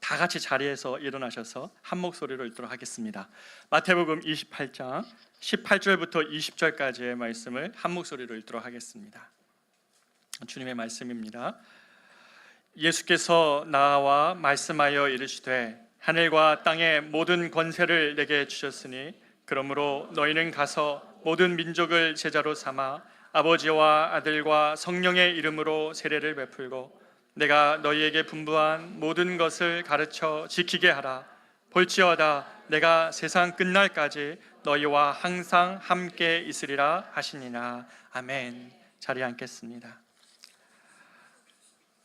다 같이 자리에서 일어나셔서 한 목소리로 읽도록 하겠습니다. 마태복음 28장 18절부터 20절까지의 말씀을 한 목소리로 읽도록 하겠습니다. 주님의 말씀입니다. 예수께서 나와 말씀하여 이르시되 하늘과 땅의 모든 권세를 내게 주셨으니 그러므로 너희는 가서 모든 민족을 제자로 삼아 아버지와 아들과 성령의 이름으로 세례를 베풀고 내가 너희에게 분부한 모든 것을 가르쳐 지키게 하라. 볼지어다 내가 세상 끝날까지 너희와 항상 함께 있으리라 하시니라. 아멘. 자리에 앉겠습니다.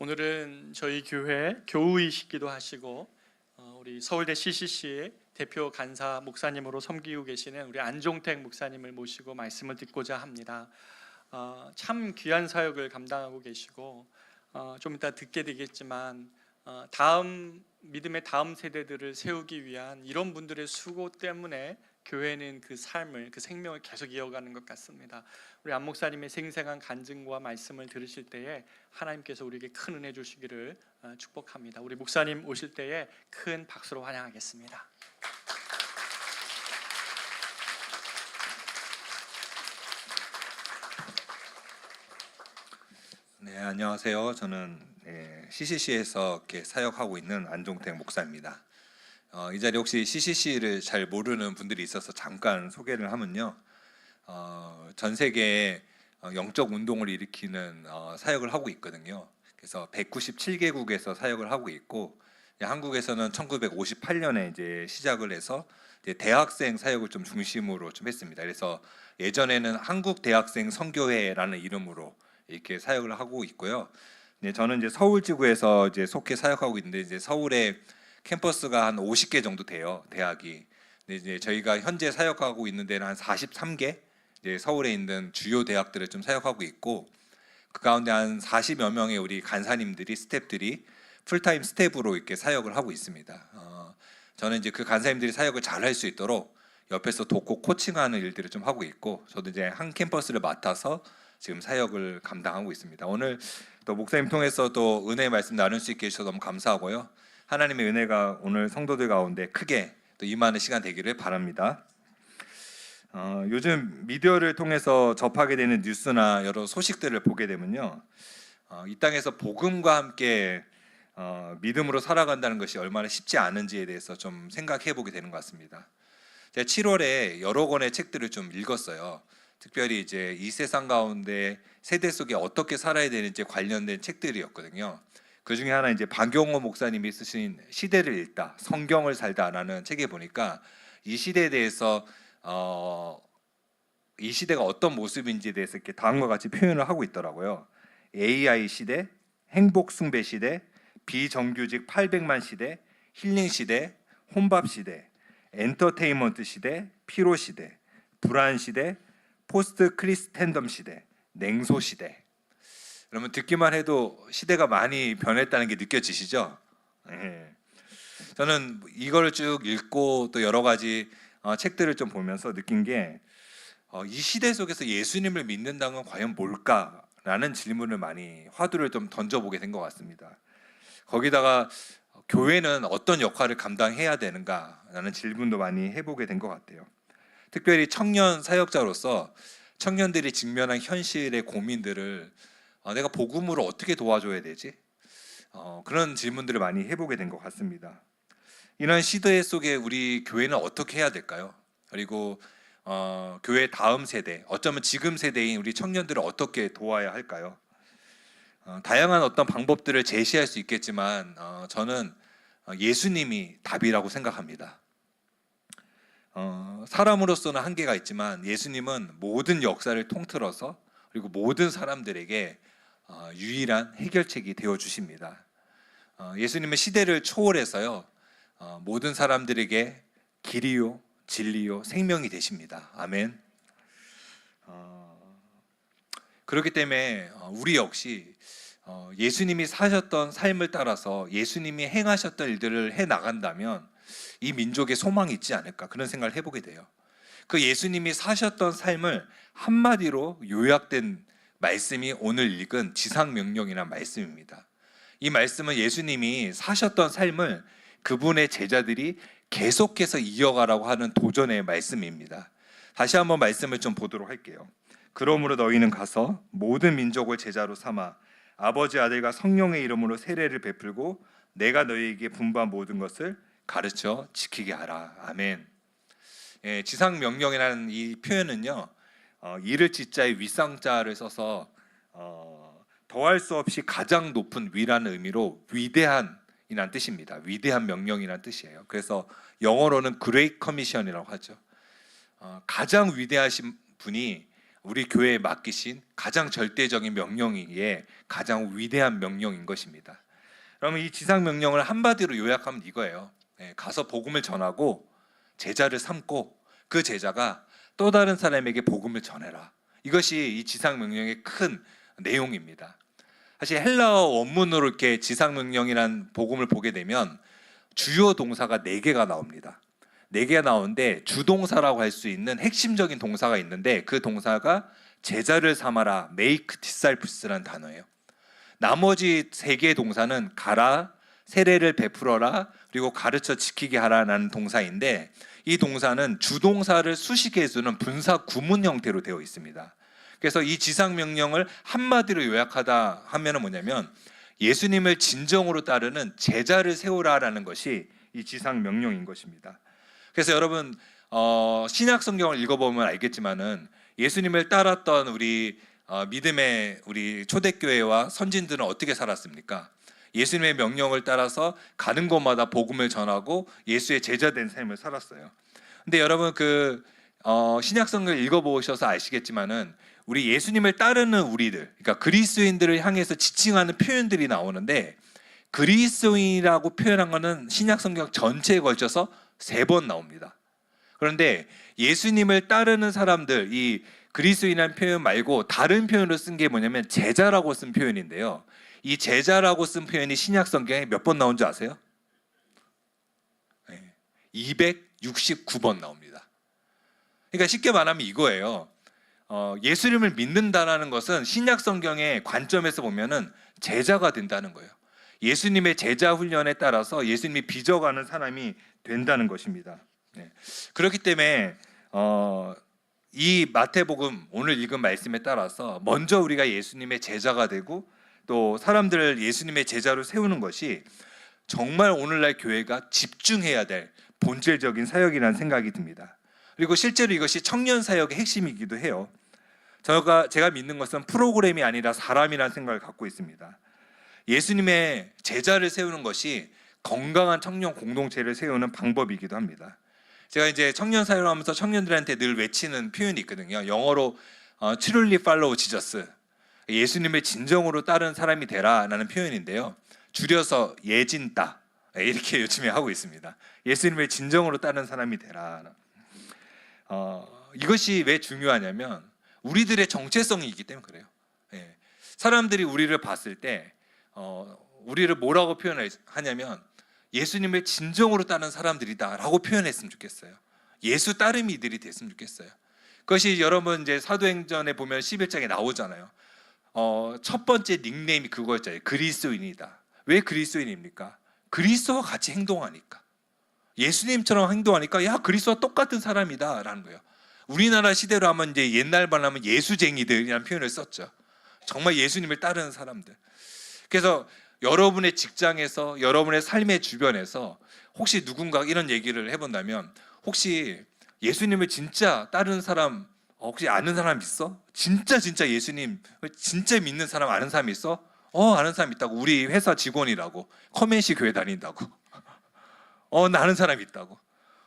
오늘은 저희 교회 교우이시기도 하시고 우리 서울대 CCC의 대표 간사 목사님으로 섬기고 계시는 우리 안종택 목사님을 모시고 말씀을 듣고자 합니다. 참 귀한 사역을 감당하고 계시고 좀 이따 듣게 되겠지만 믿음의 다음 세대들을 세우기 위한 이런 분들의 수고 때문에 교회는 그 삶을, 그 생명을 계속 이어가는 것 같습니다. 우리 안 목사님의 생생한 간증과 말씀을 들으실 때에 하나님께서 우리에게 큰 은혜 주시기를 축복합니다. 우리 목사님 오실 때에 큰 박수로 환영하겠습니다. 네, 안녕하세요. 저는 CCC에서 이렇게 사역하고 있는 안종택 목사입니다. 이 자리 혹시 CCC를 잘 모르는 분들이 있어서 잠깐 소개를 하면요, 전 세계에 영적 운동을 일으키는 사역을 하고 있거든요. 그래서 197개국에서 사역을 하고 있고, 한국에서는 1958년에 이제 시작을 해서 이제 대학생 사역을 좀 중심으로 좀 했습니다. 그래서 예전에는 한국 대학생 선교회라는 이름으로 이렇게 사역을 하고 있고요. 네, 저는 이제 서울지구에서 이제 속해 사역하고 있는데, 이제 서울에 캠퍼스가 한 50개 정도 돼요, 대학이. 근데 이제 저희가 현재 사역하고 있는 데는 한 43개, 이제 서울에 있는 주요 대학들을 좀 사역하고 있고, 그 가운데 한 40여 명의 우리 간사님들이, 스태프들이 풀타임 스태프로 이렇게 사역을 하고 있습니다. 저는 이제 그 간사님들이 사역을 잘 할 수 있도록 옆에서 돕고 코칭하는 일들을 좀 하고 있고, 저도 이제 한 캠퍼스를 맡아서 지금 사역을 감당하고 있습니다. 오늘 또 목사님 통해서 또 은혜의 말씀 나눌 수 있게 해주셔서 너무 감사하고요. 하나님의 은혜가 오늘 성도들 가운데 크게 또 임하는 시간 되기를 바랍니다. 요즘 미디어를 통해서 접하게 되는 뉴스나 여러 소식들을 보게 되면요, 이 땅에서 복음과 함께 믿음으로 살아간다는 것이 얼마나 쉽지 않은지에 대해서 좀 생각해 보게 되는 것 같습니다. 제가 7월에 여러 권의 책들을 좀 읽었어요. 특별히 이제 이 세상 가운데 세대 속에 어떻게 살아야 되는지 관련된 책들이었거든요. 그 중에 하나 이제 박용호 목사님이 쓰신 시대를 읽다, 성경을 살다라는 책에 보니까 이 시대에 대해서 이 시대가 어떤 모습인지에 대해서 이렇게 다음과 같이 표현을 하고 있더라고요. AI 시대, 행복 숭배 시대, 비정규직 800만 시대, 힐링 시대, 혼밥 시대, 엔터테인먼트 시대, 피로 시대, 불안 시대, 포스트 크리스텐덤 시대, 냉소 시대. 그러면 듣기만 해도 시대가 많이 변했다는 게 느껴지시죠? 저는 이걸 쭉 읽고 또 여러 가지 책들을 좀 보면서 느낀 게, 이 시대 속에서 예수님을 믿는다는 건 과연 뭘까라는 질문을 많이 화두를 좀 던져보게 된 것 같습니다. 거기다가 교회는 어떤 역할을 감당해야 되는가라는 질문도 많이 해보게 된 것 같아요. 특별히 청년 사역자로서 청년들이 직면한 현실의 고민들을 내가 복음으로 어떻게 도와줘야 되지? 그런 질문들을 많이 해보게 된 것 같습니다. 이런 시대 속에 우리 교회는 어떻게 해야 될까요? 그리고 교회 다음 세대, 어쩌면 지금 세대인 우리 청년들을 어떻게 도와야 할까요? 다양한 어떤 방법들을 제시할 수 있겠지만 저는 예수님이 답이라고 생각합니다. 사람으로서는 한계가 있지만 예수님은 모든 역사를 통틀어서 그리고 모든 사람들에게 유일한 해결책이 되어 주십니다. 예수님은 시대를 초월해서요, 모든 사람들에게 길이요, 진리요, 생명이 되십니다. 아멘. 그렇기 때문에 우리 역시 예수님이 사셨던 삶을 따라서 예수님이 행하셨던 일들을 해 나간다면 이 민족에 소망이 있지 않을까, 그런 생각을 해보게 돼요. 그 예수님이 사셨던 삶을 한마디로 요약된 말씀이 오늘 읽은 지상명령이라는 말씀입니다. 이 말씀은 예수님이 사셨던 삶을 그분의 제자들이 계속해서 이어가라고 하는 도전의 말씀입니다. 다시 한번 말씀을 좀 보도록 할게요. 그러므로 너희는 가서 모든 민족을 제자로 삼아 아버지 아들과 성령의 이름으로 세례를 베풀고 내가 너희에게 분부한 모든 것을 가르쳐 지키게 하라. 아멘. 예, 지상 명령이라는 이 표현은요, 이를 지자에 윗상자를 써서 더할 수 없이 가장 높은 위라는 의미로 위대한이란 뜻입니다. 위대한 명령이란 뜻이에요. 그래서 영어로는 Great Commission이라고 하죠. 가장 위대하신 분이 우리 교회에 맡기신 가장 절대적인 명령이기에 가장 위대한 명령인 것입니다. 그러면 이 지상 명령을 한마디로 요약하면 이거예요. 가서 복음을 전하고 제자를 삼고 그 제자가 또 다른 사람에게 복음을 전해라. 이것이 이 지상 명령의 큰 내용입니다. 사실 헬라어 원문으로 이렇게 지상 명령이란 복음을 보게 되면 주요 동사가 4개가 나옵니다. 4개가 나오는데 주동사라고 할 수 있는 핵심적인 동사가 있는데 그 동사가 제자를 삼아라, make disciples라는 단어예요. 나머지 3개의 동사는 가라, 세례를 베풀어라, 그리고 가르쳐 지키게 하라는 동사인데 이 동사는 주동사를 수식해 주는 분사 구문 형태로 되어 있습니다. 그래서 이 지상 명령을 한마디로 요약하다 하면은 뭐냐면 예수님을 진정으로 따르는 제자를 세우라라는 것이 이 지상 명령인 것입니다. 그래서 여러분 신약 성경을 읽어보면 알겠지만은 예수님을 따랐던 우리 믿음의 우리 초대교회와 선진들은 어떻게 살았습니까? 예수님의 명령을 따라서 가는 곳마다 복음을 전하고 예수의 제자된 삶을 살았어요. 근데 여러분 신약 성경을 읽어보셔서 아시겠지만은 우리 예수님을 따르는 우리들, 그러니까 그리스도인들을 향해서 지칭하는 표현들이 나오는데 그리스도인이라고 표현한 것은 신약 성경 전체에 걸쳐서 3번 나옵니다. 그런데 예수님을 따르는 사람들, 이 그리스도인이라는 표현 말고 다른 표현으로 쓴 게 뭐냐면 제자라고 쓴 표현인데요. 이 제자라고 쓴 표현이 신약 성경에 몇 번 나온 줄 아세요? 269번 나옵니다. 그러니까 쉽게 말하면 이거예요. 예수님을 믿는다는 것은 신약 성경의 관점에서 보면은 제자가 된다는 거예요. 예수님의 제자 훈련에 따라서 예수님이 빚어가는 사람이 된다는 것입니다. 그렇기 때문에 이 마태복음 오늘 읽은 말씀에 따라서 먼저 우리가 예수님의 제자가 되고 또 사람들을 예수님의 제자로 세우는 것이 정말 오늘날 교회가 집중해야 될 본질적인 사역이라는 생각이 듭니다. 그리고 실제로 이것이 청년 사역의 핵심이기도 해요. 제가 믿는 것은 프로그램이 아니라 사람이라는 생각을 갖고 있습니다. 예수님의 제자를 세우는 것이 건강한 청년 공동체를 세우는 방법이기도 합니다. 제가 이제 청년 사역을 하면서 청년들한테 늘 외치는 표현이 있거든요. 영어로 truly follow Jesus, 예수님을 진정으로 따르는 사람이 되라라는 표현인데요. 줄여서 예진따 이렇게 요즘에 하고 있습니다. 예수님을 진정으로 따르는 사람이 되라. 이것이 왜 중요하냐면 우리들의 정체성이 있기 때문에 그래요. 사람들이 우리를 봤을 때 우리를 뭐라고 표현하냐면 예수님을 진정으로 따르는 사람들이다라고 표현했으면 좋겠어요. 예수 따름이들이 됐으면 좋겠어요. 그것이 여러분 이제 사도행전에 보면 11장에 나오잖아요. 첫 번째 닉네임이 그거였잖아요. 그리스도인이다. 왜 그리스도인입니까? 그리스도와 같이 행동하니까. 예수님처럼 행동하니까 야 그리스도와 똑같은 사람이다라는 거예요. 우리나라 시대로 하면 이제 옛날 말하면 예수쟁이들이라는 표현을 썼죠. 정말 예수님을 따르는 사람들. 그래서 여러분의 직장에서 여러분의 삶의 주변에서 혹시 누군가 이런 얘기를 해본다면 혹시 예수님을 진짜 따르는 사람 혹시 아는 사람 있어? 진짜 예수님 진짜 믿는 사람 아는 사람 있어? 아는 사람 있다고. 우리 회사 직원이라고. 커맨시 교회 다닌다고. 나 아는 사람 있다고.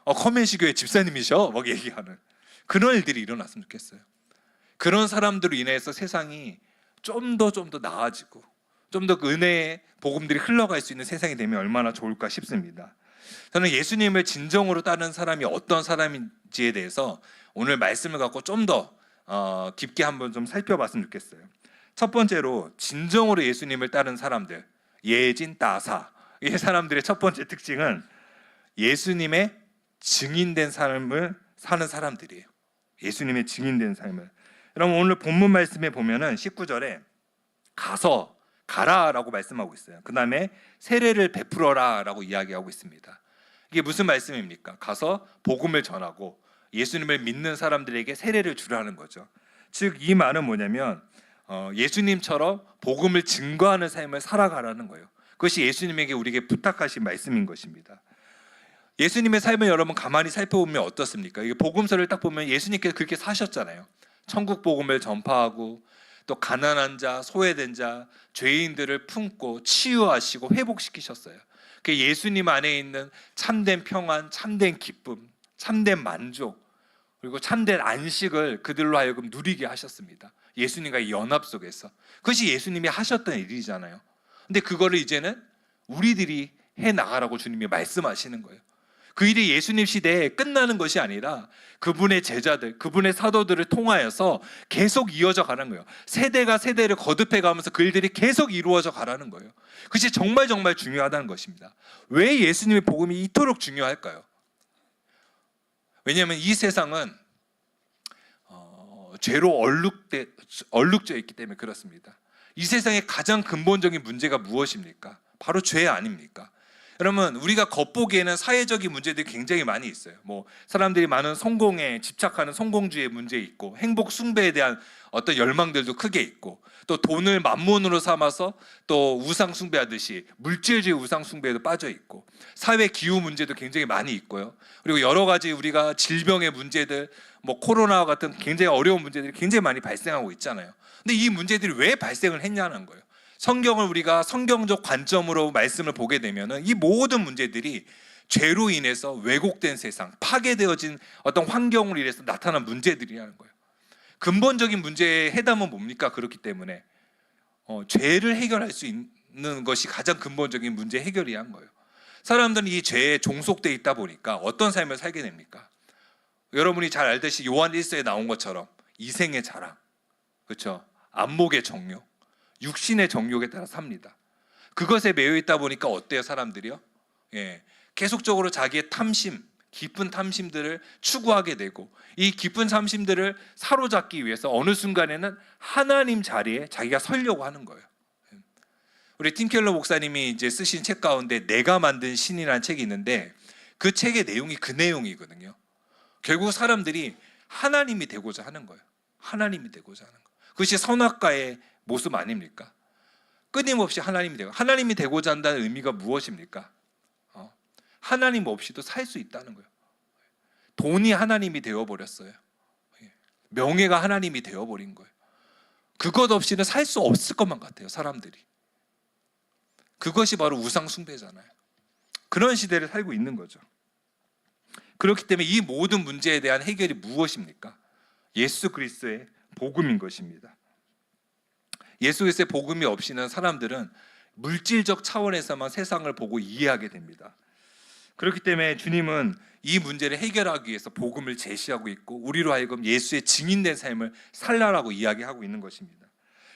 커맨시 교회 집사님이셔? 막 얘기하는 그런 일들이 일어났으면 좋겠어요. 그런 사람들로 인해서 세상이 좀 더 나아지고 좀 더 은혜의 복음들이 흘러갈 수 있는 세상이 되면 얼마나 좋을까 싶습니다. 저는 예수님을 진정으로 따르는 사람이 어떤 사람인지에 대해서 오늘 말씀을 갖고 좀 더 깊게 한번 좀 살펴봤으면 좋겠어요. 첫 번째로 진정으로 예수님을 따르는 사람들, 예진따사, 이 사람들의 첫 번째 특징은 예수님의 증인된 삶을 사는 사람들이에요. 예수님의 증인된 삶을. 여러분 오늘 본문 말씀에 보면은 19절에 가서 가라라고 말씀하고 있어요. 그 다음에 세례를 베풀어라라고 이야기하고 있습니다. 이게 무슨 말씀입니까? 가서 복음을 전하고 예수님을 믿는 사람들에게 세례를 주라는 거죠. 즉 이 말은 뭐냐면 예수님처럼 복음을 증거하는 삶을 살아가라는 거예요. 그것이 예수님에게 우리에게 부탁하신 말씀인 것입니다. 예수님의 삶을 여러분 가만히 살펴보면 어떻습니까? 이게 복음서를 딱 보면 예수님께서 그렇게 사셨잖아요. 천국 복음을 전파하고 또 가난한 자, 소외된 자, 죄인들을 품고 치유하시고 회복시키셨어요. 그 예수님 안에 있는 참된 평안, 참된 기쁨, 참된 만족, 그리고 참된 안식을 그들로 하여금 누리게 하셨습니다. 예수님과의 연합 속에서. 그것이 예수님이 하셨던 일이잖아요. 근데 그거를 이제는 우리들이 해 나가라고 주님이 말씀하시는 거예요. 그 일이 예수님 시대에 끝나는 것이 아니라 그분의 제자들, 그분의 사도들을 통하여서 계속 이어져 가는 거예요. 세대가 세대를 거듭해 가면서 그 일들이 계속 이루어져 가라는 거예요. 그것이 정말 정말 중요하다는 것입니다. 왜 예수님의 복음이 이토록 중요할까요? 왜냐하면 이 세상은 죄로 얼룩져 있기 때문에 그렇습니다. 이 세상의 가장 근본적인 문제가 무엇입니까? 바로 죄 아닙니까? 여러분, 우리가 겉보기에는 사회적인 문제들이 굉장히 많이 있어요. 뭐 사람들이 많은 성공에 집착하는 성공주의 문제 있고, 행복 숭배에 대한 어떤 열망들도 크게 있고, 또 돈을 만몬으로 삼아서 또 우상 숭배하듯이 물질주의 우상 숭배에도 빠져 있고, 사회 기후 문제도 굉장히 많이 있고요. 그리고 여러 가지 우리가 질병의 문제들, 뭐 코로나와 같은 굉장히 어려운 문제들이 굉장히 많이 발생하고 있잖아요. 근데 이 문제들이 왜 발생을 했냐는 거예요. 성경을 우리가 성경적 관점으로 말씀을 보게 되면 이 모든 문제들이 죄로 인해서 왜곡된 세상, 파괴되어진 어떤 환경으로 인해서 나타난 문제들이라는 거예요. 근본적인 문제의 해답은 뭡니까? 그렇기 때문에 죄를 해결할 수 있는 것이 가장 근본적인 문제 해결이야 한 거예요. 사람들은 이 죄에 종속되어 있다 보니까 어떤 삶을 살게 됩니까? 여러분이 잘 알듯이 요한 1서에 나온 것처럼 이생의 자랑, 그렇죠? 안목의 정욕, 육신의 정욕에 따라 삽니다. 그것에 매여 있다 보니까 어때요, 사람들이요? 계속적으로 자기의 탐심, 깊은 탐심들을 추구하게 되고, 이 깊은 탐심들을 사로잡기 위해서 어느 순간에는 하나님 자리에 자기가 서려고 하는 거예요. 우리 팀 켈러 목사님이 이제 쓰신 책 가운데 내가 만든 신이라는 책이 있는데, 그 책의 내용이 그 내용이거든요. 결국 사람들이 하나님이 되고자 하는 거예요. 하나님이 되고자 하는 거. 그것이 선악과의 모습 아닙니까? 끊임없이 하나님이 되고자 한다는 의미가 무엇입니까? 하나님 없이도 살 수 있다는 거예요. 돈이 하나님이 되어버렸어요. 명예가 하나님이 되어버린 거예요. 그것 없이는 살 수 없을 것만 같아요, 사람들이. 그것이 바로 우상 숭배잖아요. 그런 시대를 살고 있는 거죠. 그렇기 때문에 이 모든 문제에 대한 해결이 무엇입니까? 예수 그리스도의 복음인 것입니다. 예수 그리스도의 복음이 없이는 사람들은 물질적 차원에서만 세상을 보고 이해하게 됩니다. 그렇기 때문에 주님은 이 문제를 해결하기 위해서 복음을 제시하고 있고, 우리로 하여금 예수의 증인된 삶을 살라라고 이야기하고 있는 것입니다.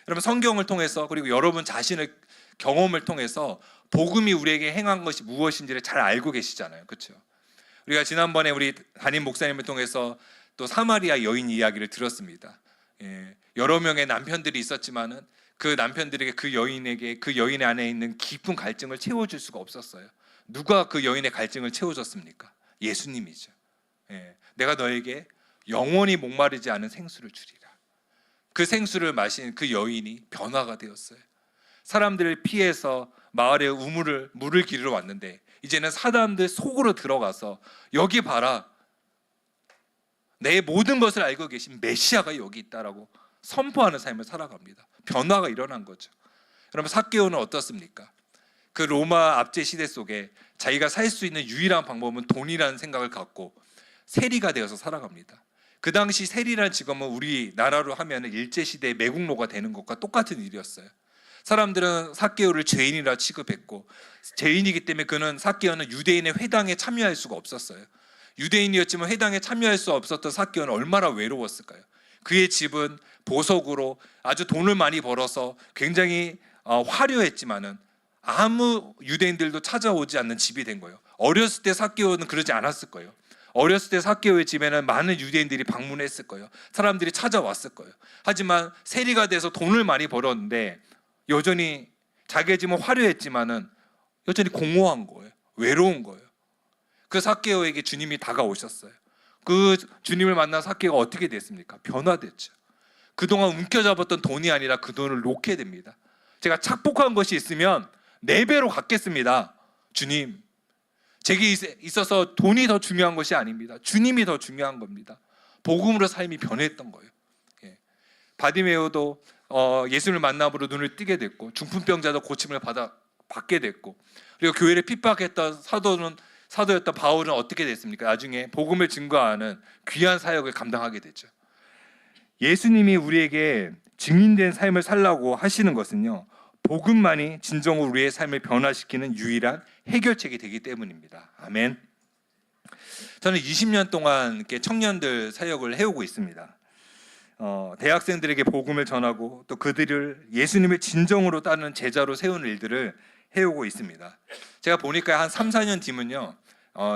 여러분, 성경을 통해서, 그리고 여러분 자신의 경험을 통해서 복음이 우리에게 행한 것이 무엇인지를 잘 알고 계시잖아요, 그렇죠? 우리가 지난번에 우리 담임 목사님을 통해서 또 사마리아 여인 이야기를 들었습니다. 여러 명의 남편들이 있었지만은 그 남편들에게 그 여인의 안에 있는 깊은 갈증을 채워줄 수가 없었어요. 누가 그 여인의 갈증을 채워줬습니까? 예수님이죠. 내가 너에게 영원히 목마르지 않은 생수를 주리라. 그 생수를 마신 그 여인이 변화가 되었어요. 사람들을 피해서 마을에 물을 기르러 왔는데, 이제는 사람들 속으로 들어가서 여기 봐라, 내 모든 것을 알고 계신 메시아가 여기 있다라고 선포하는 삶을 살아갑니다. 변화가 일어난 거죠. 여러분, 삭개오는 어떻습니까? 그 로마 압제 시대 속에 자기가 살 수 있는 유일한 방법은 돈이라는 생각을 갖고 세리가 되어서 살아갑니다. 그 당시 세리라는 직업은 우리나라로 하면 일제시대의 매국노가 되는 것과 똑같은 일이었어요. 사람들은 삭개오를 죄인이라 취급했고, 죄인이기 때문에 삭개오는 유대인의 회당에 참여할 수가 없었어요. 유대인이었지만 회당에 참여할 수 없었던 삭개오는 얼마나 외로웠을까요? 그의 집은 보석으로 아주 돈을 많이 벌어서 굉장히 화려했지만은 아무 유대인들도 찾아오지 않는 집이 된 거예요. 어렸을 때 삭개오는 그러지 않았을 거예요. 어렸을 때 삭개오의 집에는 많은 유대인들이 방문했을 거예요. 사람들이 찾아왔을 거예요. 하지만 세리가 돼서 돈을 많이 벌었는데 여전히 자기의 집은 화려했지만은 여전히 공허한 거예요. 외로운 거예요. 그 삭개오에게 주님이 다가오셨어요. 그 주님을 만난 삭개오가 어떻게 됐습니까? 변화됐죠. 그동안 움켜잡았던 돈이 아니라 그 돈을 놓게 됩니다. 제가 착복한 것이 있으면 4배로 갚겠습니다. 주님, 제게 있어서 돈이 더 중요한 것이 아닙니다. 주님이 더 중요한 겁니다. 복음으로 삶이 변했던 거예요. 바디메오도 예수를 만남으로 눈을 뜨게 됐고, 중풍병자도 고침을 받게 됐고, 그리고 교회를 핍박했던 사도였던 바울은 어떻게 됐습니까? 나중에 복음을 증거하는 귀한 사역을 감당하게 됐죠. 예수님이 우리에게 증인된 삶을 살라고 하시는 것은요, 복음만이 진정으로 우리의 삶을 변화시키는 유일한 해결책이 되기 때문입니다. 아멘. 저는 20년 동안 이렇게 청년들 사역을 해오고 있습니다. 대학생들에게 복음을 전하고 또 그들을 예수님을 진정으로 따르는 제자로 세우는 일들을 해오고 있습니다. 제가 보니까 한 3, 4년 뒤면요,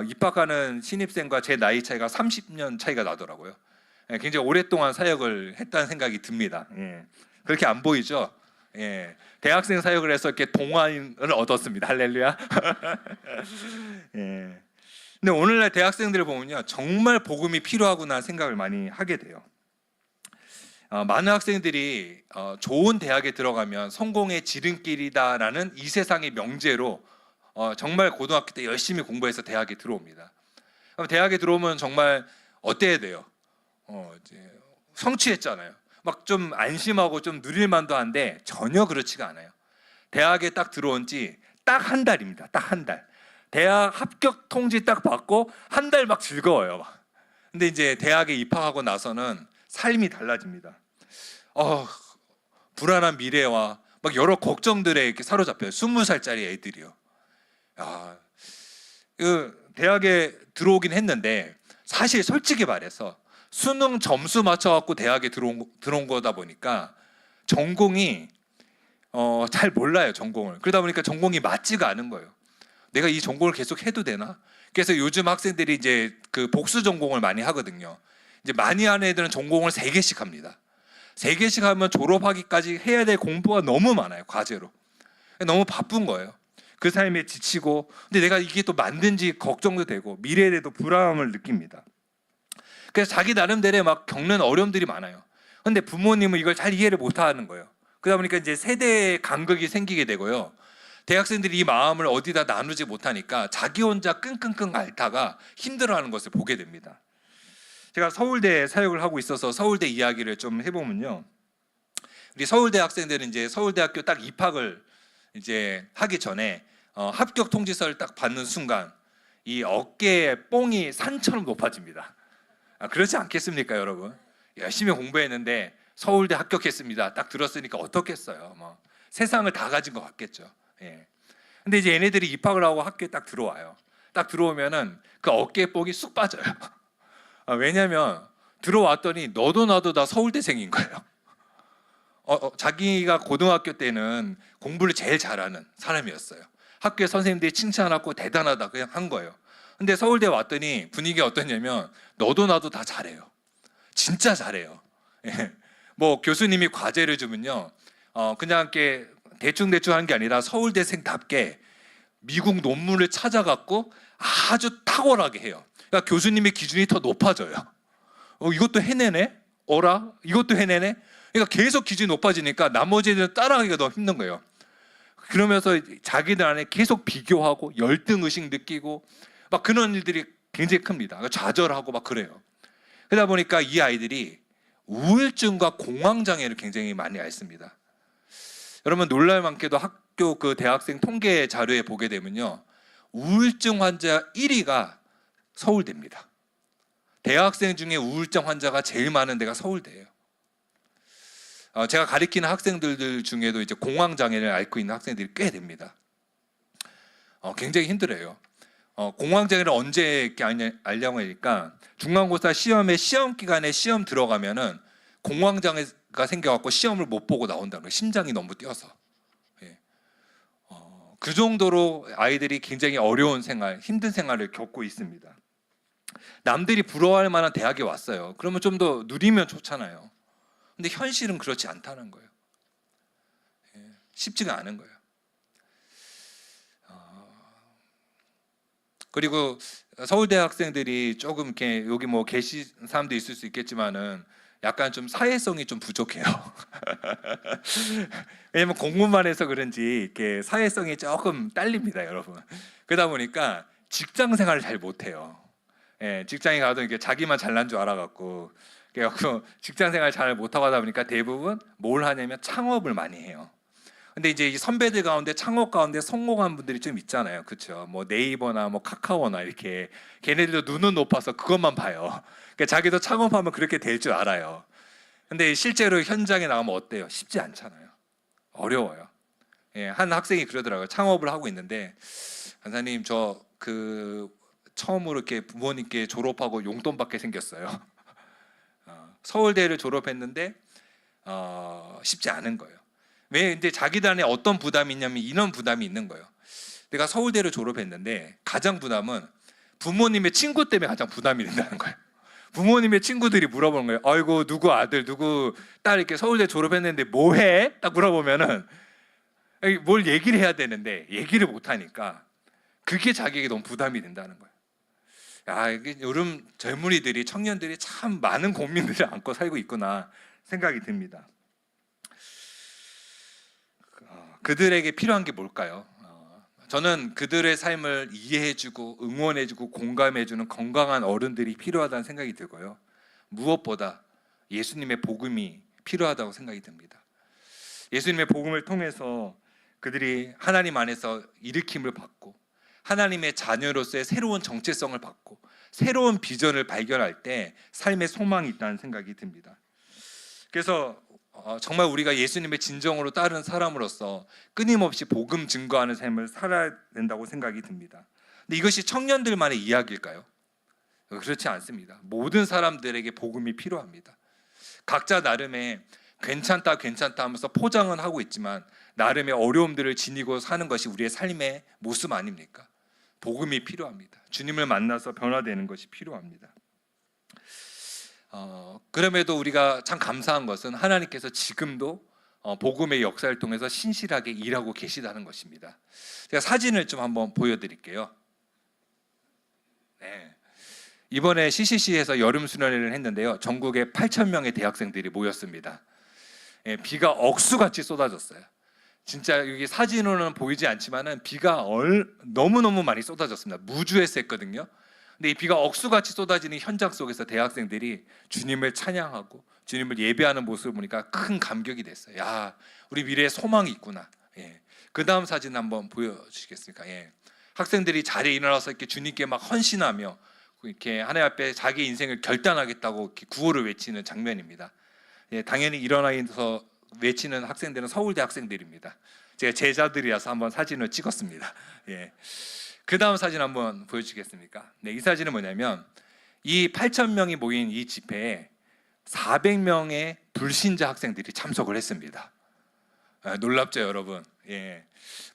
입학하는 신입생과 제 나이 차이가 30년 차이가 나더라고요. 굉장히 오랫동안 사역을 했다는 생각이 듭니다. 그렇게 안 보이죠? 대학생 사역을 해서 이렇게 동안을 얻었습니다. 할렐루야. 근데 오늘날 대학생들을 보면요, 정말 복음이 필요하구나 생각을 많이 하게 돼요. 많은 학생들이 좋은 대학에 들어가면 성공의 지름길이다라는 이 세상의 명제로 정말 고등학교 때 열심히 공부해서 대학에 들어옵니다. 그럼 대학에 들어오면 정말 어때야 돼요? 이제 성취했잖아요. 막 좀 안심하고 좀 누릴만도 한데 전혀 그렇지가 않아요. 대학에 딱 들어온 지 딱 한 달입니다. 딱 한 달. 대학 합격 통지 딱 받고 한 달 막 즐거워요. 근데 이제 대학에 입학하고 나서는 삶이 달라집니다. 불안한 미래와 막 여러 걱정들에 이렇게 사로잡혀요. 20살짜리 애들이요. 대학에 들어오긴 했는데 사실 솔직히 말해서 수능 점수 맞춰갖고 대학에 들어온 거다 보니까 전공이 잘 몰라요. 전공을. 그러다 보니까 전공이 맞지가 않은 거예요. 내가 이 전공을 계속 해도 되나? 그래서 요즘 학생들이 이제 그 복수 전공을 많이 하거든요. 이제 많이 하는 애들은 전공을 3개씩 합니다. 3개씩 하면 졸업하기까지 해야 될 공부가 너무 많아요. 과제로. 너무 바쁜 거예요. 그 삶에 지치고, 근데 내가 이게 또 맞는지 걱정도 되고 미래에 대해서 불안함을 느낍니다. 그래서 자기 나름대로 막 겪는 어려움들이 많아요. 근데 부모님은 이걸 잘 이해를 못하는 거예요. 그러다 보니까 이제 세대 간극이 생기게 되고요. 대학생들이 이 마음을 어디다 나누지 못하니까 자기 혼자 끙끙끙 앓다가 힘들어하는 것을 보게 됩니다. 제가 서울대 사역을 하고 있어서 서울대 이야기를 좀 해보면요, 우리 서울대 학생들은 이제 서울대학교 딱 입학을 이제 하기 전에 합격 통지서를 딱 받는 순간 이 어깨에 뽕이 산처럼 높아집니다. 그렇지 않겠습니까, 여러분? 열심히 공부했는데 서울대 합격했습니다. 딱 들었으니까 어떻겠어요? 뭐 세상을 다 가진 것 같겠죠. 근데 이제 얘네들이 입학을 하고 학교에 딱 들어와요. 딱 들어오면은 그 어깨에 뽕이 쑥 빠져요. 왜냐면 들어왔더니 너도 나도 다 서울대생인 거예요. 자기가 고등학교 때는 공부를 제일 잘하는 사람이었어요. 학교에 선생님들이 칭찬하고 대단하다 그냥 한 거예요. 근데 서울대 왔더니 분위기가 어떠냐면 너도 나도 다 잘해요. 진짜 잘해요. 뭐 교수님이 과제를 주면요, 그냥 이렇게 대충대충 하는 게 아니라 서울대생답게 미국 논문을 찾아갖고 아주 탁월하게 해요. 그러니까 교수님의 기준이 더 높아져요. 이것도 해내네? 이것도 해내네? 그러니까 계속 기준이 높아지니까 나머지 애들은 따라가기가 너무 힘든 거예요. 그러면서 자기들 안에 계속 비교하고 열등의식 느끼고 막 그런 일들이 굉장히 큽니다. 좌절하고 막 그래요. 그러다 보니까 이 아이들이 우울증과 공황장애를 굉장히 많이 앓습니다. 여러분 놀랄만게도 학교 그 대학생 통계 자료에 보게 되면요, 우울증 환자 1위가 서울대입니다. 대학생 중에 우울증 환자가 제일 많은 데가 서울대예요. 제가 가르치는 학생들 중에도 이제 공황장애를 앓고 있는 학생들이 꽤 됩니다. 굉장히 힘들어요. 공황장애를 언제 이렇게 알려고 하니까 중간고사 시험에 시험 기간에 시험 들어가면은 공황장애가 생겨갖고 시험을 못 보고 나온다는 거예요. 심장이 너무 뛰어서. 그 정도로 아이들이 굉장히 어려운 생활, 힘든 생활을 겪고 있습니다. 남들이 부러워할 만한 대학에 왔어요. 그러면 좀 더 누리면 좋잖아요. 근데 현실은 그렇지 않다는 거예요. 쉽지가 않은 거예요. 그리고 서울대 학생들이 조금 이렇게 여기 뭐 계신 사람도 있을 수 있겠지만은 약간 좀 사회성이 좀 부족해요. 왜냐면 공부만 해서 그런지 이렇게 사회성이 조금 딸립니다, 여러분. 그러다 보니까 직장 생활을 잘 못해요. 예, 직장에 가도 이렇게 자기만 잘난 줄 알아갖고 그래갖고 직장 생활 잘 못하고 하다 보니까 대부분 뭘 하냐면 창업을 많이 해요. 근데 이제 이 선배들 가운데 창업 가운데 성공한 분들이 좀 있잖아요, 그렇죠? 뭐 네이버나 뭐 카카오나 이렇게 걔네들도 눈은 높아서 그것만 봐요. 그러니까 자기도 창업하면 그렇게 될 줄 알아요. 근데 실제로 현장에 나가면 어때요? 쉽지 않잖아요. 어려워요. 예, 한 학생이 그러더라고요. 창업을 하고 있는데 간사님 저 처음으로 이렇게 부모님께 졸업하고 용돈 받게 생겼어요. 서울대를 졸업했는데 쉽지 않은 거예요. 왜? 근데 자기들 안에 어떤 부담이 있냐면 인원 부담이 있는 거예요. 내가 서울대를 졸업했는데 가장 부담은 부모님의 친구 때문에 가장 부담이 된다는 거예요. 부모님의 친구들이 물어보는 거예요. 아이고 누구 아들 누구 딸 이렇게 서울대 졸업했는데 뭐 해? 딱 물어보면은 뭘 얘기를 해야 되는데 얘기를 못 하니까 그게 자기에게 너무 부담이 된다는 거예요. 야, 이게 요즘 젊은이들이 청년들이 참 많은 고민들을 안고 살고 있구나 생각이 듭니다. 그들에게 필요한 게 뭘까요? 저는 그들의 삶을 이해해주고 응원해주고 공감해주는 건강한 어른들이 필요하다는 생각이 들고요. 무엇보다 예수님의 복음이 필요하다고 생각이 듭니다. 예수님의 복음을 통해서 그들이 하나님 안에서 일으킴을 받고 하나님의 자녀로서의 새로운 정체성을 받고 새로운 비전을 발견할 때 삶의 소망이 있다는 생각이 듭니다. 그래서 정말 우리가 예수님의 진정으로 따르는 사람으로서 끊임없이 복음 증거하는 삶을 살아야 된다고 생각이 듭니다. 근데 이것이 청년들만의 이야기일까요? 그렇지 않습니다. 모든 사람들에게 복음이 필요합니다. 각자 나름의 괜찮다 하면서 포장은 하고 있지만 나름의 어려움들을 지니고 사는 것이 우리의 삶의 모습 아닙니까? 복음이 필요합니다. 주님을 만나서 변화되는 것이 필요합니다. 그럼에도 우리가 참 감사한 것은 하나님께서 지금도 복음의 역사를 통해서 신실하게 일하고 계시다는 것입니다. 제가 사진을 좀 한번 보여드릴게요. 네. 이번에 CCC에서 여름 수련회를 했는데요. 전국에 8,000명의 대학생들이 모였습니다. 예, 비가 억수같이 쏟아졌어요. 진짜 여기 사진으로는 보이지 않지만은 비가 너무너무 많이 쏟아졌습니다. 무주에서 했거든요. 근데 이 비가 억수같이 쏟아지는 현장 속에서 대학생들이 주님을 찬양하고 주님을 예배하는 모습을 보니까 큰 감격이 됐어요. 야, 우리 미래에 소망이 있구나. 예. 그 다음 사진 한번 보여주시겠습니까? 예. 학생들이 자리에 일어나서 이렇게 주님께 막 헌신하며 이렇게 하나님 앞에 자기 인생을 결단하겠다고 이렇게 구호를 외치는 장면입니다. 예, 당연히 일어나서 외치는 학생들은 서울대 학생들입니다. 제가 제자들이라서 한번 사진을 찍었습니다. 예. 그 다음 사진 한번 보여주시겠습니까? 네, 이 사진은 뭐냐면 이 8,000명이 모인 이 집회에 400명의 불신자 학생들이 참석을 했습니다. 놀랍죠, 여러분? 예.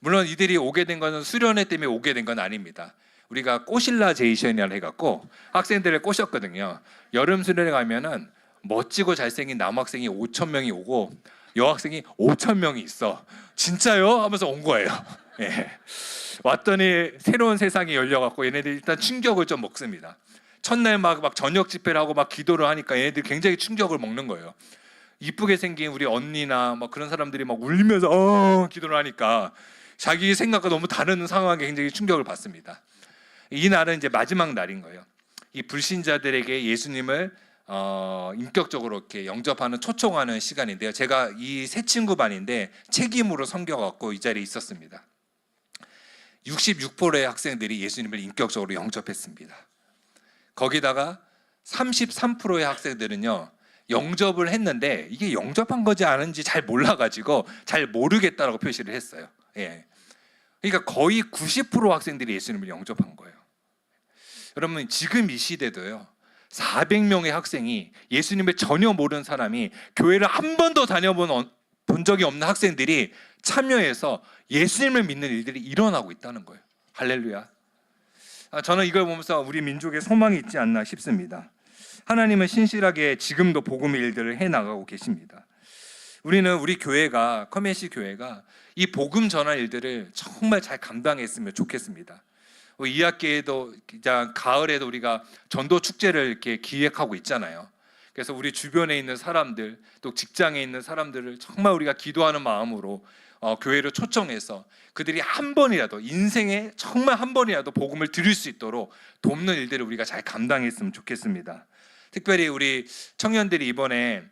물론 이들이 오게 된 것은 수련회 때문에 오게 된 건 아닙니다. 우리가 꼬실라제이션이라고 해갖고 학생들을 꼬셨거든요. 여름 수련회 가면은 멋지고 잘생긴 남학생이 5,000명이 오고 여학생이 5,000명이 있어. 진짜요? 하면서 온 거예요. 예. 왔더니 새로운 세상이 열려갖고 얘네들이 일단 충격을 좀 먹습니다. 첫날 막 저녁 집회를 하고 막 기도를 하니까 얘네들이 굉장히 충격을 먹는 거예요. 이쁘게 생긴 우리 언니나 막 그런 사람들이 막 울면서 기도를 하니까 자기 생각과 너무 다른 상황에 굉장히 충격을 받습니다. 이 날은 이제 마지막 날인 거예요. 이 불신자들에게 예수님을 인격적으로 이렇게 영접하는 초청하는 시간인데요. 제가 이 세 친구 반인데 책임으로 섬겨갖고 이 자리에 있었습니다. 66%의 학생들이 예수님을 인격적으로 영접했습니다. 거기다가 33%의 학생들은요 영접을 했는데 이게 영접한 거지 않은지 잘 몰라가지고 잘 모르겠다라고 표시를 했어요. 예. 그러니까 거의 90% 학생들이 예수님을 영접한 거예요. 여러분 지금 이 시대도요 400명의 학생이 예수님을 전혀 모르는 사람이 교회를 한 번도 다녀본 적이 없는 학생들이 참여해서 예수님을 믿는 일들이 일어나고 있다는 거예요. 할렐루야. 저는 이걸 보면서 우리 민족에 소망이 있지 않나 싶습니다. 하나님은 신실하게 지금도 복음의 일들을 해나가고 계십니다. 우리 교회가 커맨시 교회가 이 복음 전할 일들을 정말 잘 감당했으면 좋겠습니다. 이 학기에도 가을에도 우리가 전도 축제를 이렇게 기획하고 있잖아요. 그래서 우리 주변에 있는 사람들, 또 직장에 있는 사람들을 정말 우리가 기도하는 마음으로 교회로 초청해서 그들이 한 번이라도 인생에 정말 한 번이라도 복음을 들을 수 있도록 돕는 일들을 우리가 잘 감당했으면 좋겠습니다. 특별히 우리 청년들이 이번에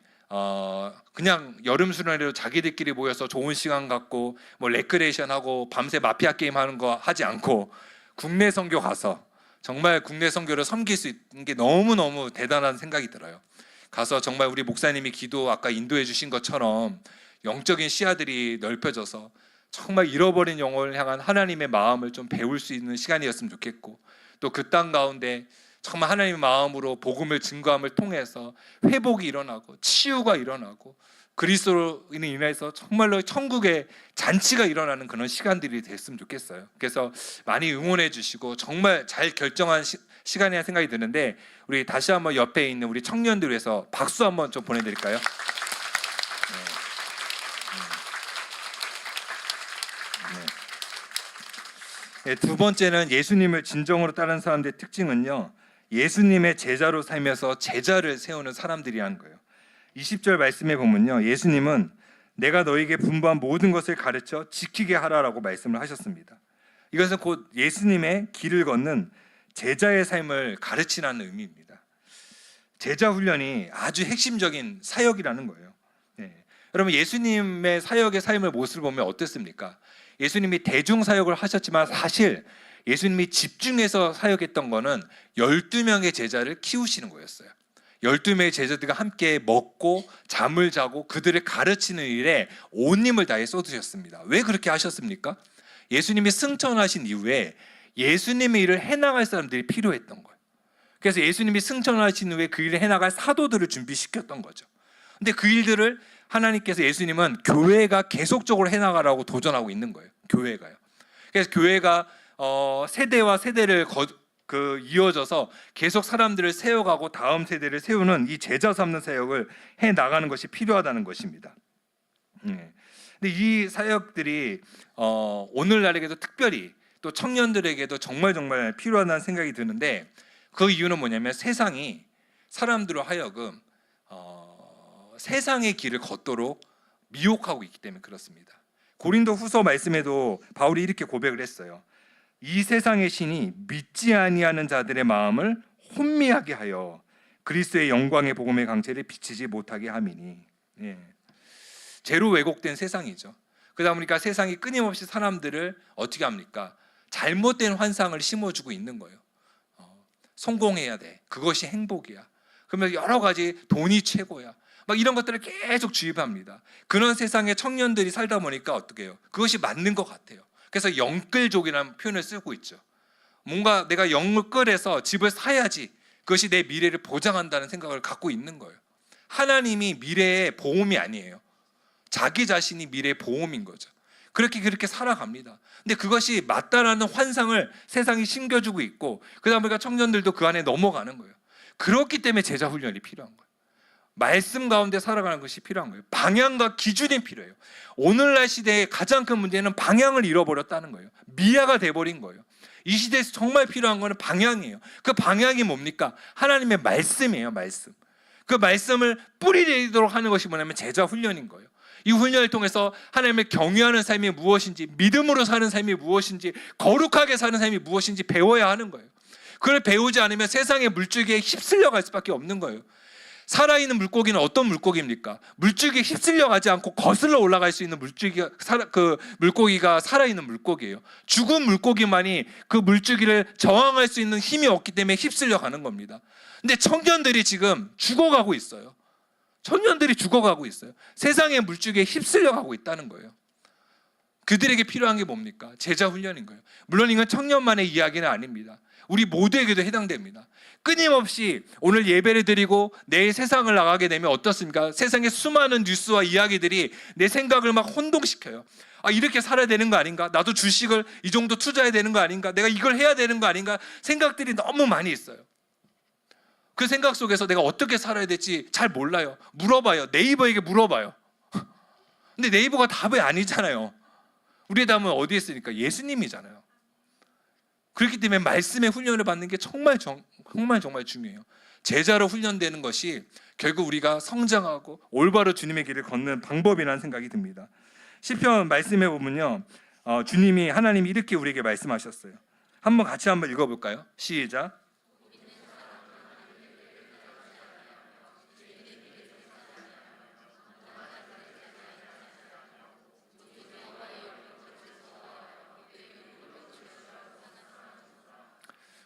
그냥 여름 수련회로 자기들끼리 모여서 좋은 시간 갖고 뭐 레크레이션 하고 밤새 마피아 게임 하는 거 하지 않고 국내 선교 가서 정말 국내 선교를 섬길 수 있는 게 너무너무 대단한 생각이 들어요. 가서 정말 우리 목사님이 기도 아까 인도해 주신 것처럼 영적인 시야들이 넓혀져서 정말 잃어버린 영혼을 향한 하나님의 마음을 좀 배울 수 있는 시간이었으면 좋겠고, 또 그 땅 가운데 정말 하나님의 마음으로 복음을 증거함을 통해서 회복이 일어나고 치유가 일어나고 그리스도로 인해서 정말로 천국의 잔치가 일어나는 그런 시간들이 됐으면 좋겠어요. 그래서 많이 응원해 주시고 정말 잘 결정한 시간이라는 생각이 드는데, 우리 다시 한번 옆에 있는 우리 청년들 위해서 박수 한번 좀 보내드릴까요? 네, 두 번째는 예수님을 진정으로 따르는 사람들의 특징은요, 예수님의 제자로 살면서 제자를 세우는 사람들이라는 거예요. 20절 말씀에 보면요, 예수님은 내가 너에게 분부한 모든 것을 가르쳐 지키게 하라라고 말씀을 하셨습니다. 이것은 곧 예수님의 길을 걷는 제자의 삶을 가르치라는 의미입니다. 제자 훈련이 아주 핵심적인 사역이라는 거예요. 네. 여러분, 예수님의 사역의 삶을 모습을 보면 어떻습니까? 예수님이 대중 사역을 하셨지만 사실 예수님이 집중해서 사역했던 거는 12명의 제자를 키우시는 거였어요. 12명의 제자들과 함께 먹고 잠을 자고 그들을 가르치는 일에 온 힘을 다해 쏟으셨습니다. 왜 그렇게 하셨습니까? 예수님이 승천하신 이후에 예수님의 일을 해나갈 사람들이 필요했던 거예요. 그래서 예수님이 승천하신 후에 그 일을 해나갈 사도들을 준비시켰던 거죠. 근데 그 일들을 하나님께서, 예수님은 교회가 계속적으로 해나가라고 도전하고 있는 거예요. 교회가요. 그래서 교회가 세대와 세대를 이어져서 계속 사람들을 세워가고 다음 세대를 세우는 이 제자 삼는 사역을 해 나가는 것이 필요하다는 것입니다. 근데 이 사역들이 오늘날에게도 특별히 또 청년들에게도 정말 필요하다는 생각이 드는데, 그 이유는 뭐냐면 세상이 사람들로 하여금 세상의 길을 걷도록 미혹하고 있기 때문에 그렇습니다. 고린도 후서 말씀에도 바울이 이렇게 고백을 했어요. 이 세상의 신이 믿지 아니하는 자들의 마음을 혼미하게 하여 그리스도의 영광의 복음의 강체를 비치지 못하게 함이니. 죄로 왜곡된 세상이죠. 그러다 보니까 세상이 끊임없이 사람들을 어떻게 합니까? 잘못된 환상을 심어주고 있는 거예요. 성공해야 돼, 그것이 행복이야, 그러면 여러 가지 돈이 최고야, 막 이런 것들을 계속 주입합니다. 그런 세상에 청년들이 살다 보니까 어떻게 해요? 그것이 맞는 것 같아요. 그래서 영끌족이라는 표현을 쓰고 있죠. 뭔가 내가 영끌해서 집을 사야지 그것이 내 미래를 보장한다는 생각을 갖고 있는 거예요. 하나님이 미래의 보험이 아니에요. 자기 자신이 미래의 보험인 거죠. 그렇게 살아갑니다. 근데 그것이 맞다라는 환상을 세상이 심겨주고 있고, 그러다 보니까 청년들도 그 안에 넘어가는 거예요. 그렇기 때문에 제자 훈련이 필요한 거예요. 말씀 가운데 살아가는 것이 필요한 거예요. 방향과 기준이 필요해요. 오늘날 시대의 가장 큰 문제는 방향을 잃어버렸다는 거예요. 미아가 돼버린 거예요. 이 시대에서 정말 필요한 거는 방향이에요. 그 방향이 뭡니까? 하나님의 말씀이에요. 말씀. 그 말씀을 뿌리내리도록 하는 것이 뭐냐면 제자 훈련인 거예요. 이 훈련을 통해서 하나님을 경외하는 삶이 무엇인지, 믿음으로 사는 삶이 무엇인지, 거룩하게 사는 삶이 무엇인지 배워야 하는 거예요. 그걸 배우지 않으면 세상의 물줄기에 휩쓸려 갈 수밖에 없는 거예요. 살아있는 물고기는 어떤 물고기입니까? 물줄기에 휩쓸려 가지 않고 거슬러 올라갈 수 있는 물고기가 살아있는 물고기예요. 죽은 물고기만이 그 물줄기를 저항할 수 있는 힘이 없기 때문에 휩쓸려 가는 겁니다. 근데 청년들이 지금 죽어가고 있어요. 청년들이 죽어가고 있어요. 세상의 물줄기에 휩쓸려 가고 있다는 거예요. 그들에게 필요한 게 뭡니까? 제자 훈련인 거예요. 물론 이건 청년만의 이야기는 아닙니다. 우리 모두에게도 해당됩니다. 끊임없이 오늘 예배를 드리고 내일 세상을 나가게 되면 어떻습니까? 세상의 수많은 뉴스와 이야기들이 내 생각을 막 혼동시켜요. 이렇게 살아야 되는 거 아닌가? 나도 주식을 이 정도 투자해야 되는 거 아닌가? 내가 이걸 해야 되는 거 아닌가? 생각들이 너무 많이 있어요. 그 생각 속에서 내가 어떻게 살아야 될지 잘 몰라요. 물어봐요. 네이버에게 물어봐요. 근데 네이버가 답이 아니잖아요. 우리의 답은 어디에 있으니까? 예수님이잖아요. 그렇기 때문에 말씀의 훈련을 받는 게 정말 중요해요. 제자로 훈련되는 것이 결국 우리가 성장하고 올바로 주님의 길을 걷는 방법이라는 생각이 듭니다. 시편 말씀해 보면요, 주님이 하나님이 이렇게 우리에게 말씀하셨어요. 같이 한번 읽어볼까요? 시작.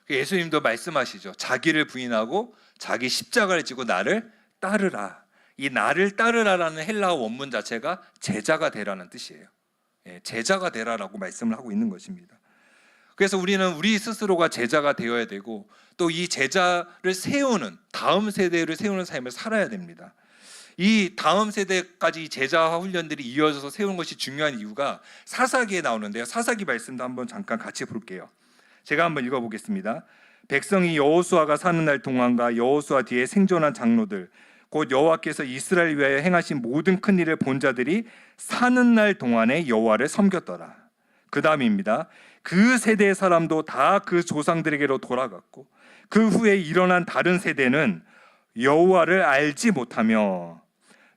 예수님도 말씀하시죠. 자기를 부인하고 자기 십자가를 지고 나를 따르라. 이 나를 따르라라는 헬라어 원문 자체가 제자가 되라는 뜻이에요. 제자가 되라라고 말씀을 하고 있는 것입니다. 그래서 우리는 우리 스스로가 제자가 되어야 되고 또 이 제자를 세우는, 다음 세대를 세우는 삶을 살아야 됩니다. 이 다음 세대까지 제자 훈련들이 이어져서 세우는 것이 중요한 이유가 사사기에 나오는데요. 사사기 말씀도 한번 잠깐 같이 볼게요. 제가 한번 읽어보겠습니다. 백성이 여호수아가 사는 날 동안과 여호수아 뒤에 생존한 장로들, 곧 여호와께서 이스라엘 위하여 행하신 모든 큰 일을 본 자들이 사는 날 동안에 여호와를 섬겼더라. 그 다음입니다. 그 세대의 사람도 다 그 조상들에게로 돌아갔고 그 후에 일어난 다른 세대는 여호와를 알지 못하며